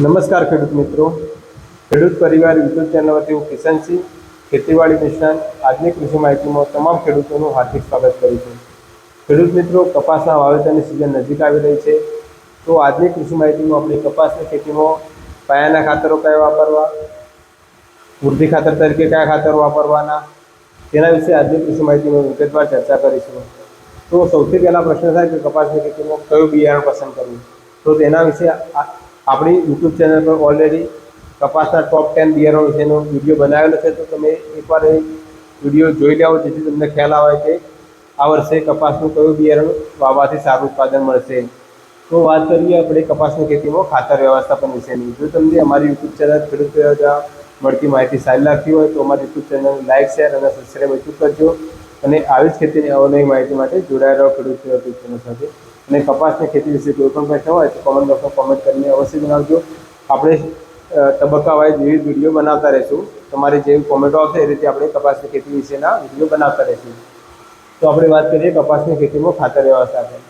નમસ્કાર ખેડૂત મિત્રો, ખેડૂત પરિવાર યુટ્યુબ ચેનલ વતી હું કિશનસિંહ, ખેતીવાડી નિષ્ણાંત આજની કૃષિ માહિતીમાં તમામ ખેડૂતોનું હાર્દિક સ્વાગત કરું છું. ખેડૂત મિત્રો, કપાસના વાવેતરની સિઝન નજીક આવી રહી છે, તો આજની કૃષિ માહિતીમાં આપણે કપાસની ખેતીમાં પાયાના ખાતરો કયા વાપરવા, વૃદ્ધિ ખાતર તરીકે કયા ખાતરો વાપરવાના, તેના વિશે આજની કૃષિ માહિતીમાં વિગતવાર ચર્ચા કરીશું. તો સૌથી પહેલા પ્રશ્ન થાય કે કપાસની ખેતીમાં કયું બિયારણ પસંદ કરવું, તો તેના વિશે આપણી યુટ્યુબ ચેનલ પર ઓલરેડી કપાસના ટોપ 10 બિયારણો વિશેનો વિડીયો બનાવેલો છે, તો તમે એકવાર એ વિડીયો જોઈ લેવો, જેથી તમને ખ્યાલ આવે કે આ વર્ષે કપાસનું કયું બિયારણ વાવવાથી સારું ઉત્પાદન મળશે. તો વાત કરીએ આપણે કપાસની ખેતીમાં ખાતર વ્યવસ્થાપન વિશેની. જો તમને અમારી યુટ્યુબ ચેનલ ખેડૂત વ્યવસ્થા મળતી માહિતી સારી લાગતી હોય તો અમારી યુટ્યુબ ચેનલ લાઇક, શેર અને સબસ્ક્રાઈબ અચૂક કરજો અને આવી જ ખેતીની અવનવી માહિતી માટે જોડાયેલા રહો ખેડૂત યુટ્યુબ ચેનલ સાથે. અને કપાસની ખેતી વિશે કોઈ પણ પ્રશ્ન હોય તો કોમેન્ટ બોક્સમાં કોમેન્ટ કરીને અવશ્ય જણાવજો. આપણે તબક્કા વાઇઝ વિવિધ વિડીયો બનાવતા રહીશું. તમારી જેવી કોમેન્ટો આવશે એ રીતે આપણે કપાસની ખેતી વિશેના વિડીયો બનાવતા રહીશું. તો આપણે વાત કરીએ કપાસની ખેતીમાં ખાતર વ્યવસ્થાપન.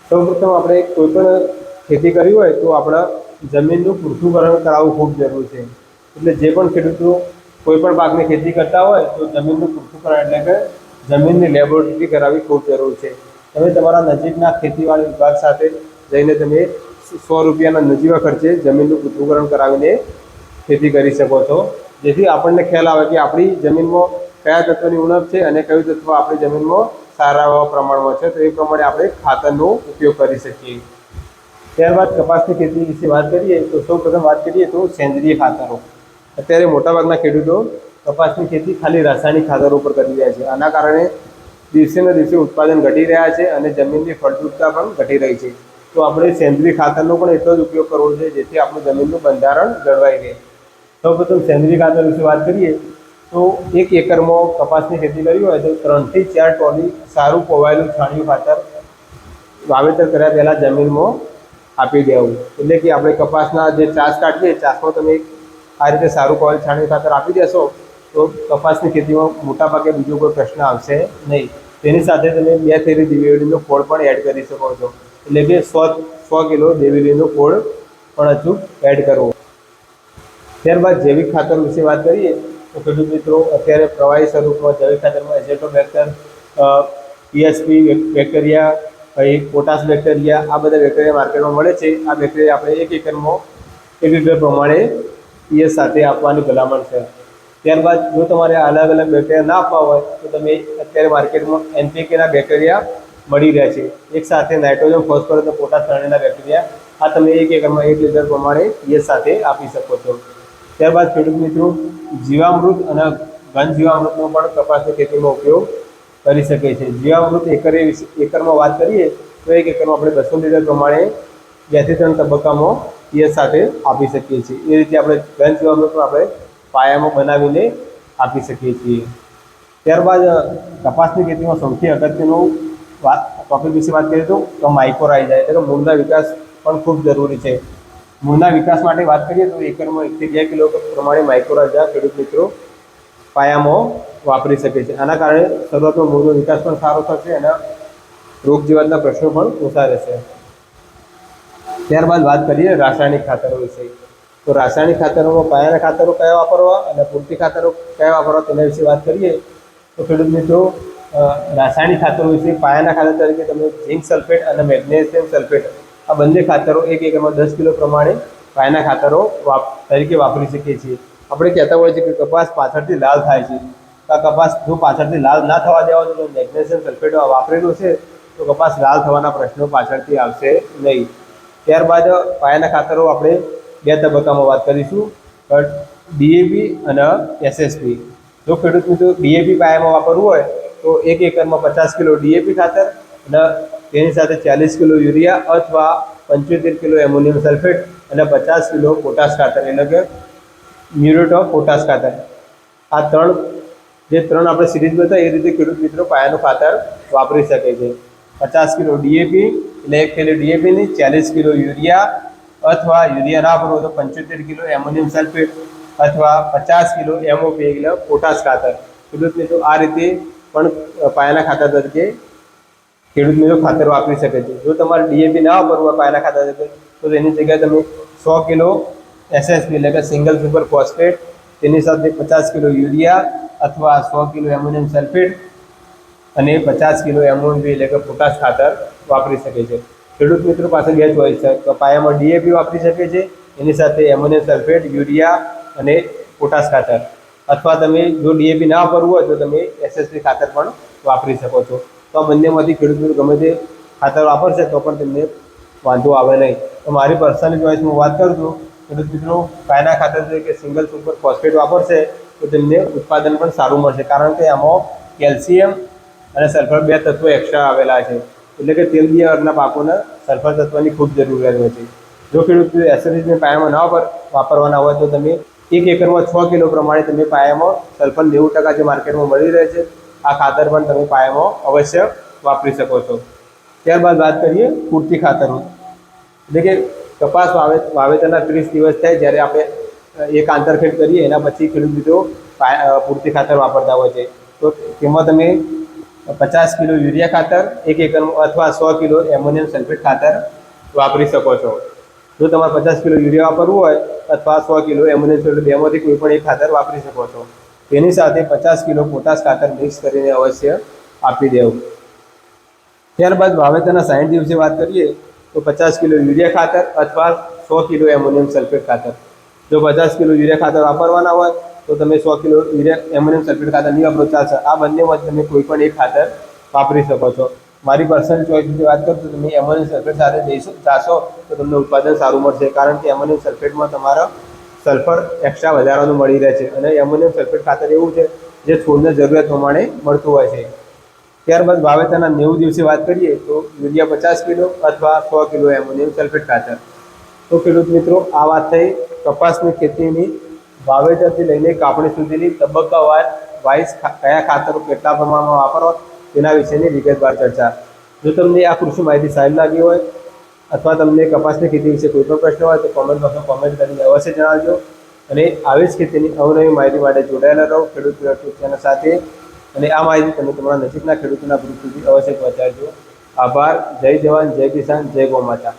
સૌપ્રથમ આપણે કોઈ પણ ખેતી કરવી હોય તો આપણા જમીનનું પૃથ્થકરણ કરાવવું ખૂબ જરૂરી છે. એટલે જે પણ ખેડૂતો કોઈ પણ પાકની ખેતી કરતા હોય તો જમીનનું પૃથ્થકરણ એટલે કે જમીનની લેબોરેટરી કરાવવી ખૂબ જરૂરી છે. તમે તમારા નજીકના ખેતીવાડી વિભાગ સાથે જઈને તમે 100 રૂપિયાના નજીવા ખર્ચે જમીનનું પૃથ્થકરણ કરાવીને ખેતી કરી શકો છો, જેથી આપણને ખ્યાલ આવે કે આપણી જમીનમાં કયા તત્વની ઉણપ છે અને કયું તત્વ આપણી જમીનમાં સારા એવા પ્રમાણમાં છે, તો એ પ્રમાણે આપણે ખાતરનો ઉપયોગ કરી શકીએ. ત્યારબાદ કપાસની ખેતી વિશે વાત કરીએ તો સૌપ્રથમ વાત કરીએ તો સેન્દ્રિય ખાતરો. અત્યારે મોટાભાગના ખેડૂતો કપાસની ખેતી ખાલી રાસાયણિક ખાતરો ઉપર કરી રહ્યા છે. આના કારણે દિવસે ને દિવસે ઉત્પાદન ઘટી રહ્યા છે અને જમીનની ફળદ્રુપતા પણ ઘટી રહી છે. તો આપણે સેન્દ્રિય ખાતરનો પણ એટલો જ ઉપયોગ કરવો જોઈએ જેથી આપણું જમીનનું બંધારણ જળવાઈ રહે. સૌપ્રથમ સેન્દ્રિય ખાતર વિશે વાત કરીએ તો 1 એકરમાં કપાસની ખેતી કરવી હોય તો 3 થી 4 ટોલી સારું પોવાયેલું છાણિયું ખાતર વાવેતર કર્યા પહેલાં જમીનમાં આપી દેવું. એટલે કે આપણે કપાસના જે ચાસ કાઢીએ, ચાસમાં તમે આ રીતે સારું પોવાયેલું છાણિયું ખાતર આપી દેશો તો કપાસની ખેતીમાં મોટાભાગે બીજો કોઈ પ્રશ્ન આવશે નહીં. તેની સાથે તમે 2 થેલી દિવેલીનો ખોળ પણ એડ કરી શકો છો, એટલે કે 100 કિલો દિવેલીનો ખોળ પણ અચૂક એડ કરવો. ત્યારબાદ જૈવિક ખાતર વિશે વાત કરીએ તો ખેડૂત મિત્રો, અત્યારે પ્રવાહી સ્વરૂપમાં જૈવિક ખાતરમાં એઝેટોબેક્ટર, પીએસપી બેક્ટેરિયા, પછી પોટાશ બેક્ટેરિયા, આ બધા બેક્ટેરિયા માર્કેટમાં મળે છે. આ બેક્ટેરિયા આપણે 1 એકરમાં 1 લિટર પ્રમાણે પીએસ સાથે આપવાની ભલામણ છે. ત્યારબાદ જો તમારે અલગ અલગ બેક્ટેરિયા ના આપવા હોય તો તમે અત્યારે માર્કેટમાં એનપીકેના બેક્ટેરિયા મળી રહ્યા છે. એક સાથે નાઇટ્રોજન, ફોસ્ફરસ અને પોટાશ ત્રણેયના બેક્ટેરિયા આ તમે 1 એકરમાં 1 લિટર પ્રમાણે પીએસ સાથે આપી શકો છો. ત્યારબાદ ખેડૂત મિત્રો, જીવામૃત અને ઘન જીવામૃતનો પણ કપાસની ખેતીમાં ઉપયોગ કરી શકે છે. જીવામૃત એકરમાં વાત કરીએ તો 1 એકરમાં આપણે 200 લિટર પ્રમાણે 2 થી 3 તબક્કામાં પીએસ સાથે આપી શકીએ છીએ. એ રીતે આપણે ઘન જીવામૃત પણ આપણે પાયામાં બનાવીને આપી શકીએ છીએ. ત્યારબાદ કપાસની ખેતીમાં સૌથી અગત્યનું ટોપિક વિશે વાત કરીએ તો માઇક્રોરાઇઝા એટલે કે મૂળના વિકાસ પણ ખૂબ જરૂરી છે. મૂળના વિકાસ માટે વાત કરીએ તો એકરમાં 1 થી 2 કિલો પ્રમાણે માઇક્રોરાઇઝા ખેડૂત મિત્રો પાયામાં વાપરી શકે છે. આના કારણે શરૂઆતમાં મૂળનો વિકાસ પણ સારો થશે અને રોગ જીવાતના પ્રશ્નો પણ ઓછા રહેશે. ત્યારબાદ વાત કરીએ રાસાયણિક ખાતરો વિશે. તો રાસાયણિક ખાતરોમાં પાયાના ખાતરો કયા વાપરવા અને પૂરતી ખાતરો કયા વાપરવા તેના વિશે વાત કરીએ તો ખેડૂત મિત્રો, રાસાયણિક ખાતરો વિશે પાયાના ખાતર તરીકે તમે ઝિંક સલ્ફેટ અને મેગ્નેશિયમ સલ્ફેટ આ બંને ખાતરો 1 એકરમાં 10 કિલો પ્રમાણે પાયાના ખાતરો તરીકે વાપરી શકીએ છીએ. આપણે કહેતા હોઈએ છીએ કે કપાસ પાછળથી લાલ થાય છે, તો આ કપાસ જો પાછળથી લાલ ના થવા દેવાનો તો મેગ્નેશિયમ સલ્ફેટ વાપરેલું છે તો કપાસ લાલ થવાના પ્રશ્નો પાછળથી આવશે નહીં. ત્યારબાદ પાયાના ખાતરો આપણે 2 તબક્કામાં વાત કરીશું, ડીએપી અને એસએસપી. જો ખેડૂત મિત્રો ડીએપી પાયામાં વાપરવું હોય તો 1 એકરમાં 50 કિલો ડીએપી ખાતર અને તેની સાથે 40 કિલો યુરિયા અથવા 75 કિલો એમોનિયમ સલ્ફેટ અને 50 કિલો પોટાશ ખાતર એટલે કે મ્યુરેટ ઓફ પોટાશ ખાતર, આ ત્રણ આપણે સિરીઝ બતાવી એ રીતે ખેડૂત મિત્રો પાયાનું ખાતર વાપરી શકે છે. 50 કિલો ડીએપી એટલે 1 થેલી ડીએપીની, 40 કિલો યુરિયા અથવા યુરિયા ના ભરવો તો 75 કિલો એમોનિયમ સલ્ફેટ અથવા 50 કિલો એમઓપી એટલે પોટાશ ખાતર. ખેડૂત મિત્રો આ રીતે પણ પાયાના ખાતર તરીકે ખેડૂત મિત્રો ખાતર વાપરી શકે છે. જો તમારે ડીએપી ના વાપરવું હોય પાયાના ખાતર તરીકે તો તેની જગ્યાએ તમે 100 કિલો એસએસપી એટલે કે સિંગલ સુપર ફોસ્ફેટ, તેની સાથે 50 કિલો યુરિયા અથવા 100 કિલો એમોનિયમ સલ્ફેટ અને 50 કિલો એમઓપી એટલે કે પોટાશ ખાતર વાપરી શકે છે. ખેડૂત મિત્રો પાસે બે ચોઈસ છે, તો પાયામાં ડીએપી વાપરી શકે છે, એની સાથે એમોનિયમ સલ્ફેટ, યુરિયા અને પોટાશ ખાતર, અથવા તમે જો ડીએપી ના વાપરવું હોય તો તમે એસએસપી ખાતર પણ વાપરી શકો છો. તો આ બંનેમાંથી ખેડૂત મિત્રો ગમે તે ખાતર વાપરશે તો પણ તેમને વાંધો આવે નહીં. તો મારી પર્સનલ ચોઈસમાં વાત કરું છું, ખેડૂત મિત્રો પાયાના ખાતર તરીકે સિંગલ સુપર ફોસ્ફેટ વાપરશે તો તેમને ઉત્પાદન પણ સારું મળશે, કારણ કે આમાં કેલ્શિયમ અને સલ્ફર બે તત્વો એક્સ્ટ્રા આવેલા છે, એટલે કે તેલબિયાના પાકોને સલ્ફર તત્વની ખૂબ જરૂરિયાત હોય છે. જો ખેડૂત એસએસપી પાયામાં ના વાપરવાના હોય તો તમે 1 એકરમાં 6 કિલો પ્રમાણે તમે પાયામાં સલ્ફર 90% જે માર્કેટમાં મળી રહે છે આ ખાતર પણ તમે પાયામાં અવશ્ય વાપરી શકો છો. ત્યારબાદ વાત કરીએ પૂરતી ખાતરો, એટલે કે કપાસ વાવેતરના 30 દિવસ થાય જ્યારે આપણે એક આંતરખેડ કરીએ એના પછી ખેડૂત મિત્રો પૂરતી ખાતર વાપરતા હોય છે. તો તેમાં તમે 50 કિલો યુરિયા ખાતર 1 એકરમાં અથવા 100 કિલો એમોનિયમ સલ્ફેટ ખાતર વાપરી શકો છો. જો તમારે 50 કિલો યુરિયા વાપરવું હોય અથવા 100 કિલો એમોનિયમ સલ્ફેટ બેમાંથી કોઈ પણ એક ખાતર વાપરી શકો છો. તેની સાથે 50 કિલો પોટાશ ખાતર મિક્સ કરીને અવશ્ય આપી દેવું. ત્યારબાદ વાવેતરના 60 દિવસે વાત કરીએ તો 50 કિલો યુરિયા ખાતર અથવા 100 કિલો એમોનિયમ સલ્ફેટ ખાતર. જો 50 કિલો યુરિયા ખાતર વાપરવાના હોય તો તમે 100 કિલો યુરિયા એમોનિયમ સલ્ફેટ ખાતર નહીં વાપરો ચાલશે. આ બંનેમાંથી તમે કોઈ પણ એક ખાતર વાપરી શકો છો. મારી પર્સનલ ચોઈસની વાત કરું તો તમે એમોનિયમ સલ્ફેટ સાથે જાશો તો તમને ઉત્પાદન સારું મળશે, કારણ કે એમોનિયમ સલ્ફેટમાં તમારા સલ્ફર એક્સ્ટ્રા વધારાનું મળી રહે છે અને એમોનિયમ સલ્ફેટ ખાતર એવું છે જે છોડને જરૂરિયાત પ્રમાણે મળતું હોય છે. ત્યારબાદ વાવેતરના 90 દિવસે વાત કરીએ તો યુરિયા 50 કિલો અથવા 100 કિલો એમોનિયમ સલ્ફેટ ખાતર. તો ખેડૂત મિત્રો આ વાત થઈ કપાસની ખેતીની વાવેતરથી લઈને કાપણી સુધીની તબક્કાવાર વાઇઝ કયા ખાતરો કેટલા પ્રમાણમાં વાપરવા તેના વિશેની વિગતવાર ચર્ચા. જો તમને આ કૃષિ માહિતી સારી લાગી હોય અથવા તમને કપાસની ખેતી વિશે કોઈ પણ પ્રશ્ન હોય તો કોમેન્ટ બોક્સમાં કોમેન્ટ કરીને અવશ્ય જણાવજો. અને આવી જ ખેતીની અવનવી માહિતી માટે જોડાયેલા રહો ખેડૂત યુટ્યુબ ચેનલ સાથે, અને આ માહિતી તમે તમારા નજીકના ખેડૂતોના ગ્રુપ સુધી અવશ્ય પહોંચાડજો. આભાર. જય જવાન, જય કિસાન, જય ગૌ માતા.